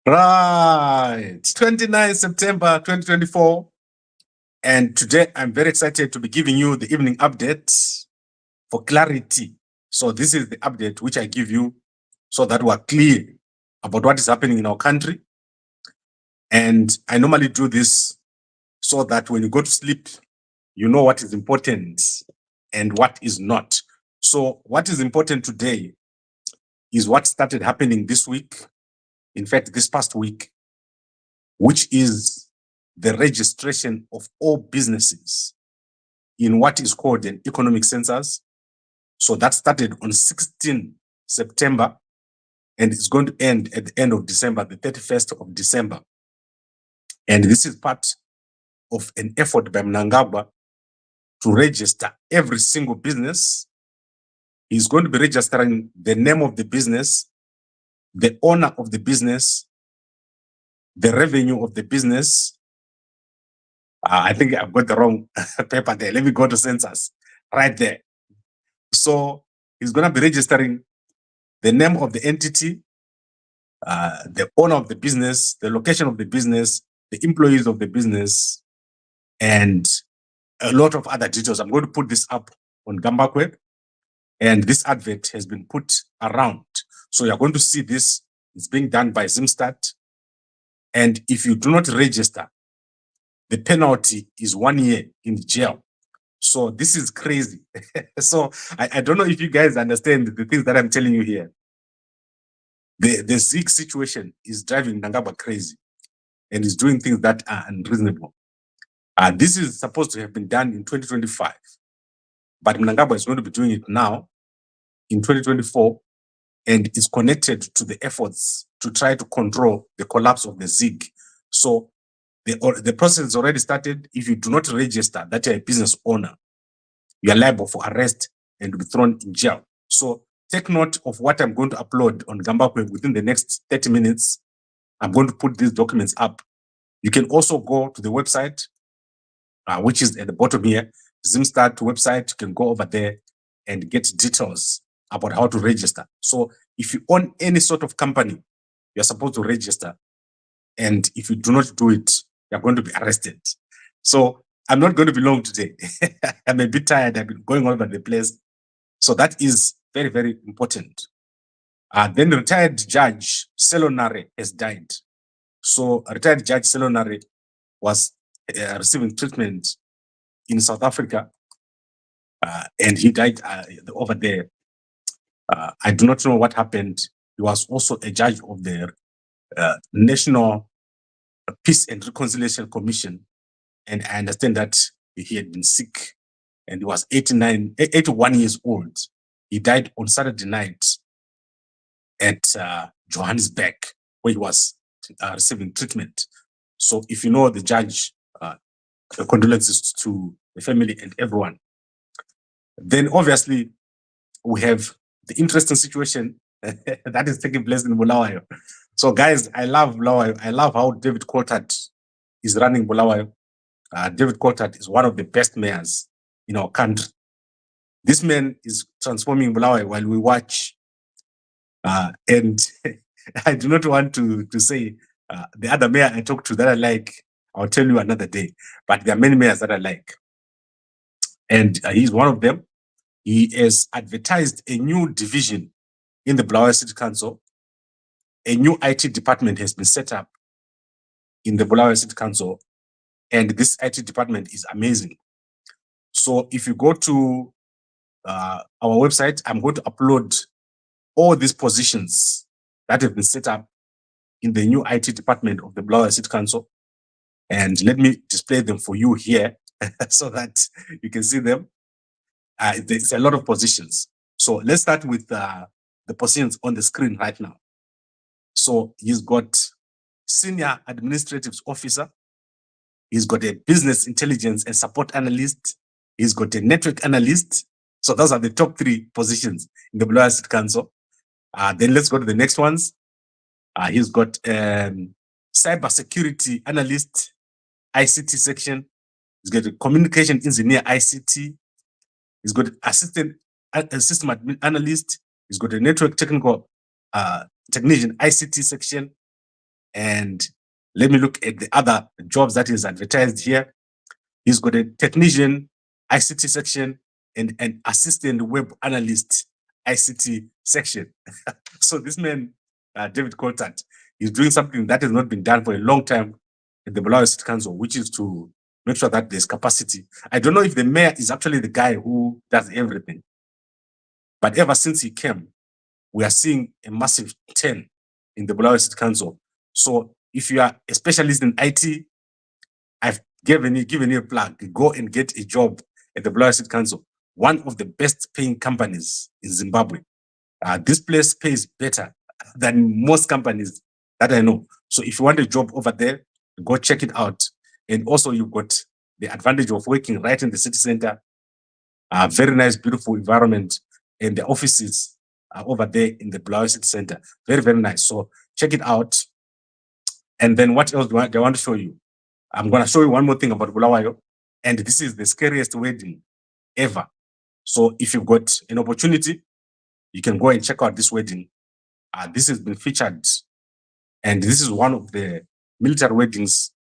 Right, 29 September 2024. And today I'm very excited to be giving you the evening update for clarity. So this is the update which I give you so that we're clear about what is happening in our country. And I normally do this so that when you go to sleep, you know what is important and what is not. So what is important today is what started happening this week. In fact, this past week, which is the registration of all businesses in what is called an economic census. So that started on 16 September and it's going to end at the end of December, the 31st of December. And this is part of an effort by Mnangagwa to register every single business. He's going to be registering the name of the business, the owner of the business, the revenue of the business. I think I've got the wrong paper there. Let me go to census right there. So he's going to be registering the name of the entity, the owner of the business, the location of the business, the employees of the business, and a lot of other details. I'm going to put this up on Gambakwe, and this advert has been put around. So you're going to see this. It's being done by Zimstat. And if you do not register, the penalty is 1 year in jail. So this is crazy. So I don't know if you guys understand the things that I'm telling you here. The Zig situation is driving Mnangagwa crazy and is doing things that are unreasonable. This is supposed to have been done in 2025, but Mnangagwa is going to be doing it now in 2024, and is connected to the efforts to try to control the collapse of the Zig. So the process has already started. If you do not register that you're a business owner, you are liable for arrest and to be thrown in jail. So take note of what I'm going to upload on Gambakwe within the next 30 minutes. I'm going to put these documents up. You can also go to the website, which is at the bottom here, Zimstat website. You can go over there and get details about how to register. So if you own any sort of company, you're supposed to register. And if you do not do it, you're going to be arrested. So I'm not going to be long today. I'm a bit tired. I've been going all over the place. So that is very, very important. Then retired Judge Selonare has died. So retired Judge Selonare was receiving treatment in South Africa, and he died over there. I do not know what happened. He was also a judge of the National Peace and Reconciliation Commission, and I understand that he had been sick, and he was 81 years old. He died on Saturday night at Johannesburg, where he was receiving treatment. So if you know the judge, condolences to the family and everyone. Then obviously we have the interesting situation that is taking place in Bulawayo. So guys, I love Bulawayo. I love how David Coulthard is running Bulawayo. David Coulthard is one of the best mayors in our country. This man is transforming Bulawayo while we watch. And I do not want to say the other mayor I talked to that I like, I'll tell you another day. But there are many mayors that I like. And he's one of them. He has advertised a new division in the Bulawayo City Council. A new IT department has been set up in the Bulawayo City Council. And this IT department is amazing. So if you go to our website, I'm going to upload all these positions that have been set up in the new IT department of the Bulawayo City Council. And let me display them for you here so that you can see them. There's a lot of positions. So let's start with the positions on the screen right now. So he's got Senior Administrative Officer. He's got a Business Intelligence and Support Analyst. He's got a Network Analyst. So those are the top 3 positions in the Bulawayo City Council. Then let's go to the next ones. He's got Cyber Security Analyst, ICT section. He's got a Communication Engineer, ICT. He's got System Admin Analyst. He's got a Network Technical Technician, ICT section. And let me look at the other jobs that is advertised here. He's got a technician, ICT section, and an assistant web analyst, ICT section. So this man, David Coltart, is doing something that has not been done for a long time at the Bulawayo City Council, which is to make sure that there's capacity. I don't know if the mayor is actually the guy who does everything, but ever since he came, we are seeing a massive turn in the Bulawayo City Council. So if you are a specialist in IT, I've given you a plug. Go and get a job at the Bulawayo City Council, one of the best paying companies in Zimbabwe. This place pays better than most companies that I know. So if you want a job over there, go check it out. And also you've got the advantage of working right in the city center. Very nice, beautiful environment. And the offices are over there in the Bulawayo City Center. Very, very nice. So check it out. And then what else do I want to show you? I'm going to show you one more thing about Bulawayo. And this is the scariest wedding ever. So if you've got an opportunity, you can go and check out this wedding. This has been featured. And this is one of the military weddings,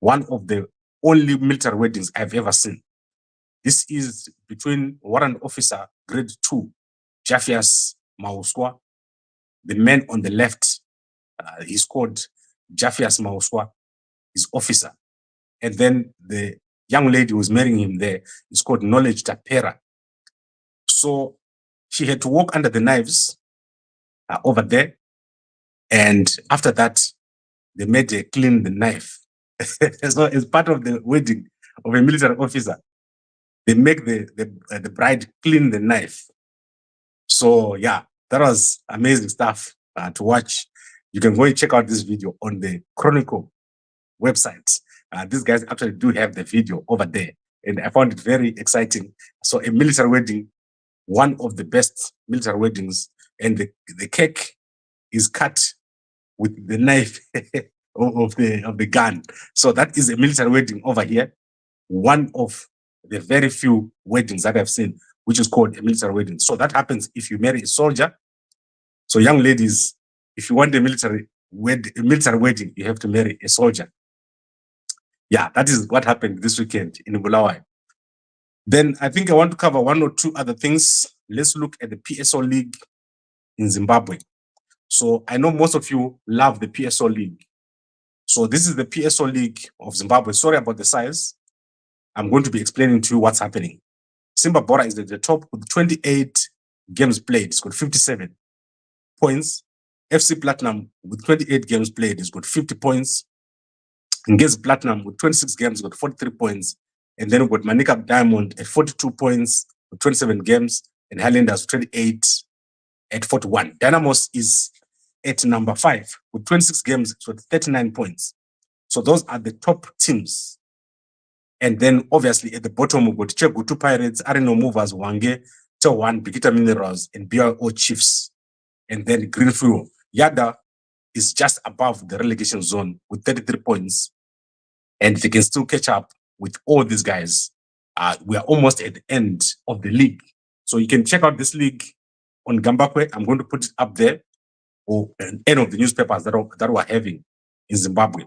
one of the only military weddings I've ever seen. This is between Warrant Officer Grade 2, Jaffias Mauswa. The man on the left, he's called Jaffias Mauswa, his officer. And then the young lady who's marrying him there is called Knowledge Tapera. So she had to walk under the knives over there. And after that, they made her clean the knife. So as part of the wedding of a military officer, they make the bride clean the knife. So yeah, that was amazing stuff to watch. You can go and check out this video on the Chronicle website. These guys actually do have the video over there, and I found it very exciting. So a military wedding, one of the best military weddings, and the cake is cut with the knife of the gun. So that is a military wedding over here. One of the very few weddings that I've seen, which is called a military wedding. So that happens if you marry a soldier. So young ladies, if you want a military wedding, you have to marry a soldier. Yeah, that is what happened this weekend in Bulawayo. Then I think I want to cover one or two other things. Let's look at the PSO League in Zimbabwe. So I know most of you love the PSO League. So this is the PSO League of Zimbabwe. Sorry about the size. I'm going to be explaining to you what's happening. Simba Bora is at the top with 28 games played. It's got 57 points. FC Platinum with 28 games played has got 50 points. Ngezi Platinum with 26 games got 43 points. And then we've got Manika Diamond at 42 points with 27 games. And Highlanders 28 at 41. Dynamos is at number 5 with 26 games with 39 points. So those are the top teams. And then obviously at the bottom we've got Chegutu Pirates, Areno Movers, Wange, T1, Bikita Minerals, and BRO Chiefs. And then Green Fuel. Yada is just above the relegation zone with 33 points. And they can still catch up with all these guys. We are almost at the end of the league. So you can check out this league on Gambakwe. I'm going to put it up there, or any of the newspapers that we're having in Zimbabwe.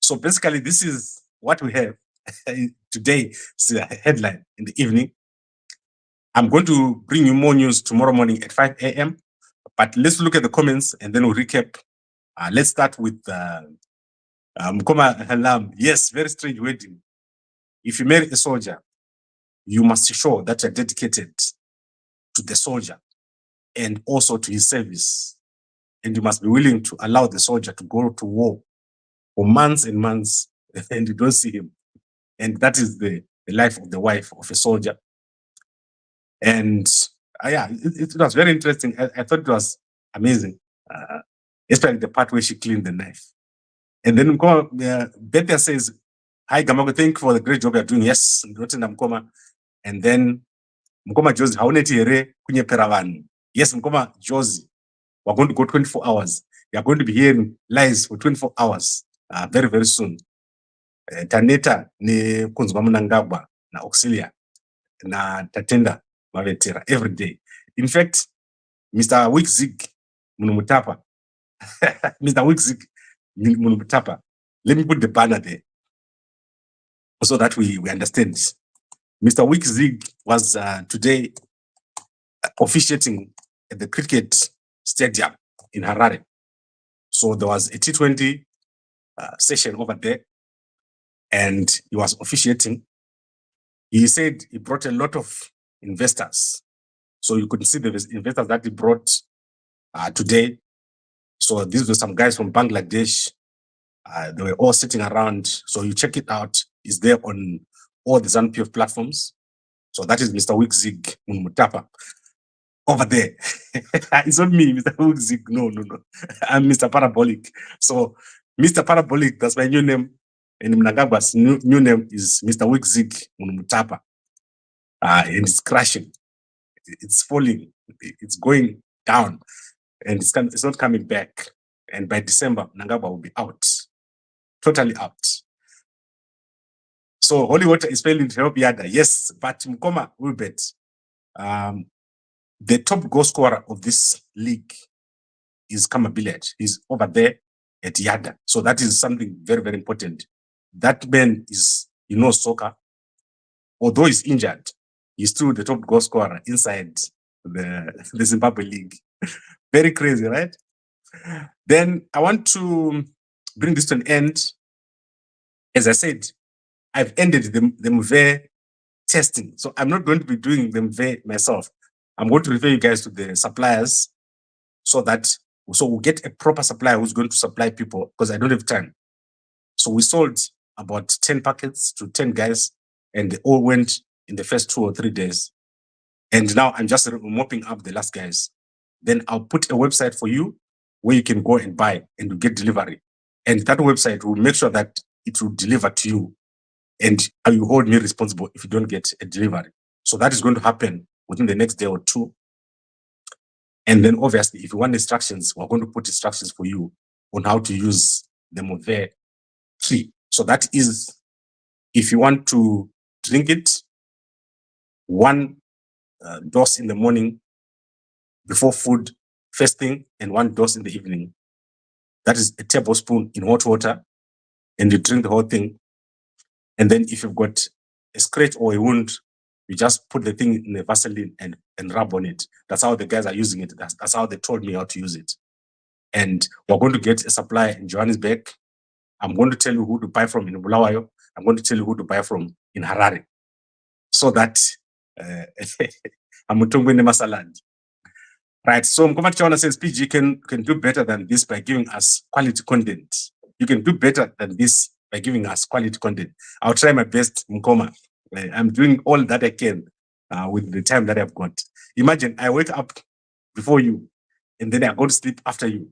So basically, this is what we have today. It's a headline in the evening. I'm going to bring you more news tomorrow morning at 5 a.m. But let's look at the comments and then we'll recap. Let's start with Mkoma Halam. Yes, very strange wedding. If you marry a soldier, you must show that you're dedicated to the soldier and also to his service. And you must be willing to allow the soldier to go to war for months and months and you don't see him. And that is the life of the wife of a soldier. And yeah, it was very interesting. I thought it was amazing, especially the part where she cleaned the knife. And then Bethia says, "Hi, Gamago, thank you for the great job you're doing." Yes, Mkoma. And then Mkoma Josie, yes, Mkoma Josie, we're going to go 24 hours. You're going to be hearing lies for 24 hours very, very soon. Taneta ni Kunzwa Mnangagwa na Auxilia na Tatenda Mavetera every day. In fact, Mr. Wixzig Munumutapa Mr. Wixig Tapera. Let me put the banner there so that we understand. Mr. Wixig was today officiating at the cricket stadium in Harare. So there was a T20 session over there, and he was officiating. He said he brought a lot of investors. So you could see the investors that he brought today. So these were some guys from Bangladesh. They were all sitting around. So you check it out. It's there on all the ZANU-PF platforms. So that is Mr. Wixig Tapera over there. It's not me, Mr. Wixig. No. I'm Mr. Parabolic. So Mr. Parabolic, that's my new name. And Mnangagwa's new name is Mr. Wixig Tapera. And it's crashing. It's falling. It's going down. And it's not coming back. And by December, Mnangagwa will be out. Totally out. So holy water is failing to help Yada. Yes, but Mkoma will bet. The top goal scorer of this league is Kwowledge. He's over there at Yada. So that is something very, very important. That man is, soccer. Although he's injured, he's still the top goal scorer inside the Zimbabwe league. Very crazy, right? Then I want to bring this to an end. As I said, I've ended the MVE testing. So I'm not going to be doing the MVE myself. I'm going to refer you guys to the suppliers so we'll get a proper supplier who's going to supply people, because I don't have time. So we sold about 10 packets to 10 guys, and they all went in the first 2 or 3 days. And now I'm just mopping up the last guys. Then I'll put a website for you where you can go and buy and you get delivery. And that website will make sure that it will deliver to you. And you hold me responsible if you don't get a delivery. So that is going to happen within the next day or 2. And then obviously, if you want instructions, we're going to put instructions for you on how to use the MVE 3. So that is, if you want to drink it, 1 dose in the morning before food, first thing, and 1 dose in the evening. That is a tablespoon in hot water, and you drink the whole thing. And then if you've got a scratch or a wound, you just put the thing in the Vaseline and rub on it. That's how the guys are using it. That's how they told me how to use it. And we're going to get a supplier in Johannesburg. I'm going to tell you who to buy from in Bulawayo. I'm going to tell you who to buy from in Harare. So that I'm Masalad. Right. So Mkoma Chawana says PG can do better than this by giving us quality content. You can do better than this by giving us quality content. I'll try my best, Mkoma. I'm doing all that I can with the time that I've got. Imagine I wake up before you and then I go to sleep after you.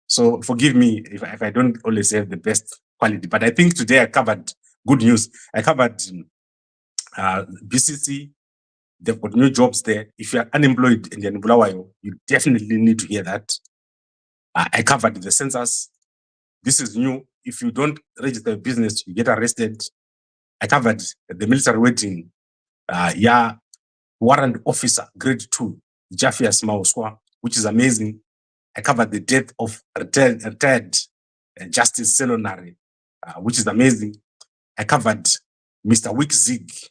So forgive me if I don't always have the best quality. But I think today I covered good news. I covered BCC. They've got new jobs there. If you're unemployed in Bulawayo, you definitely need to hear that. I covered the census. This is new. If you don't register a business, you get arrested. I covered the military wedding, warrant officer, grade 2, Jaffias Mauswa, which is amazing. I covered the death of retired Justice Senioe, which is amazing. I covered Mr. Wixig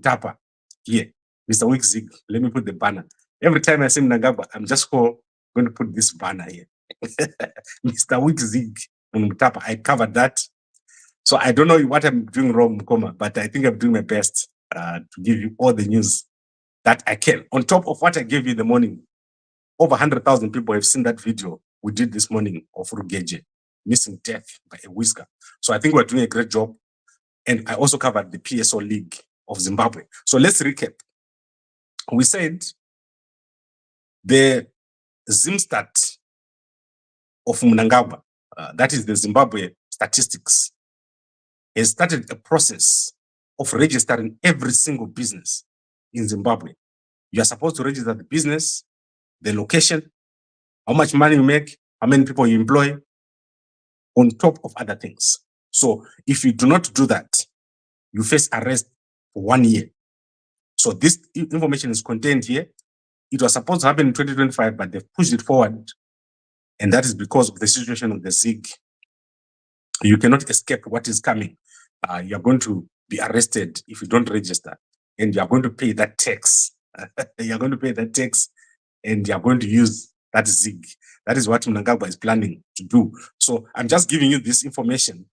Tapera here. Mr. Wixig, let me put the banner. Every time I say Mnangagwa, I'm just going to put this banner here. Mr. Wixig Tapera, I covered that. So I don't know what I'm doing wrong, Mkoma, but I think I'm doing my best to give you all the news that I can. On top of what I gave you in the morning, over 100,000 people have seen that video we did this morning of Rugeje, missing death by a whisker. So I think we're doing a great job. And I also covered the PSO League of Zimbabwe. So let's recap. We said the Zimstat of Mnangagwa, that is the Zimbabwe statistics, has started a process of registering every single business in Zimbabwe. You are supposed to register the business, the location, how much money you make, how many people you employ, on top of other things. So if you do not do that, you face arrest for 1 year. So this information is contained here. It was supposed to happen in 2025, but they've pushed it forward. And that is because of the situation of the ZIG. You cannot escape what is coming. You're going to be arrested if you don't register, and you're going to pay that tax. You're going to pay that tax, and you're going to use that ZIG. That is what Mnangagwa is planning to do. So I'm just giving you this information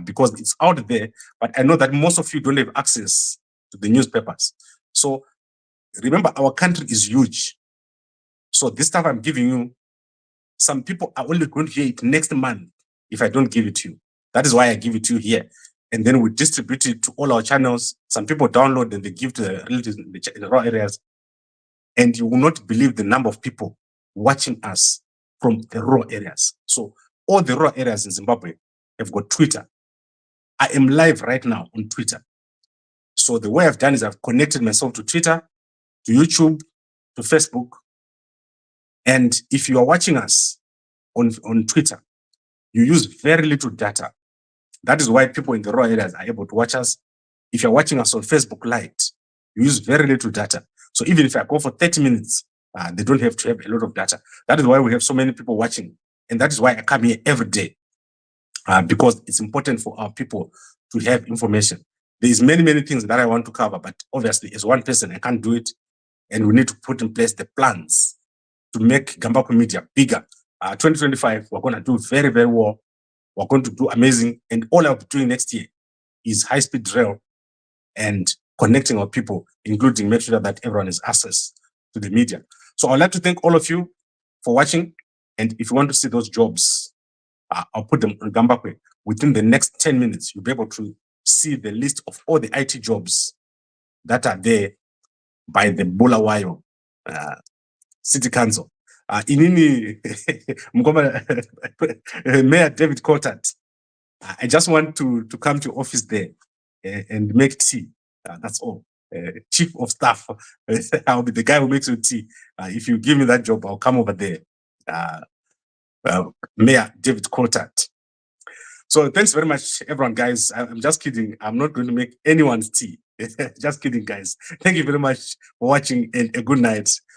because it's out there, but I know that most of you don't have access to the newspapers. So remember, our country is huge. So this stuff I'm giving you, some people are only going to hear it next month if I don't give it to you. That is why I give it to you here. And then we distribute it to all our channels. Some people download and they give to the relatives in the rural areas. And you will not believe the number of people watching us from the rural areas. So all the rural areas in Zimbabwe have got Twitter. I am live right now on Twitter. So the way I've done is I've connected myself to Twitter, to YouTube, to Facebook. And if you are watching us on Twitter, you use very little data. That is why people in the rural areas are able to watch us. If you're watching us on Facebook Lite, you use very little data. So even if I go for 30 minutes, they don't have to have a lot of data. That is why we have so many people watching. And that is why I come here every day, because it's important for our people to have information. There's many things that I want to cover, but obviously as one person, I can't do it. And we need to put in place the plans to make Gambako Media bigger. 2025, we're going to do very well. We're going to do amazing. And all I'll be doing next year is high-speed rail and connecting our people, including making sure that everyone has access to the media. So I'd like to thank all of you for watching. And if you want to see those jobs, I'll put them on Gambakwe. Within the next 10 minutes, you'll be able to see the list of all the IT jobs that are there by the Bulawayo City Council. Inini Mayor David Cotat, I just want to come to office there and make tea. That's all. Chief of staff, I'll be the guy who makes you tea. If you give me that job, I'll come over there. Mayor David Cotat. So thanks very much, everyone, guys. I'm just kidding. I'm not going to make anyone's tea. Just kidding, guys. Thank you very much for watching, and a good night.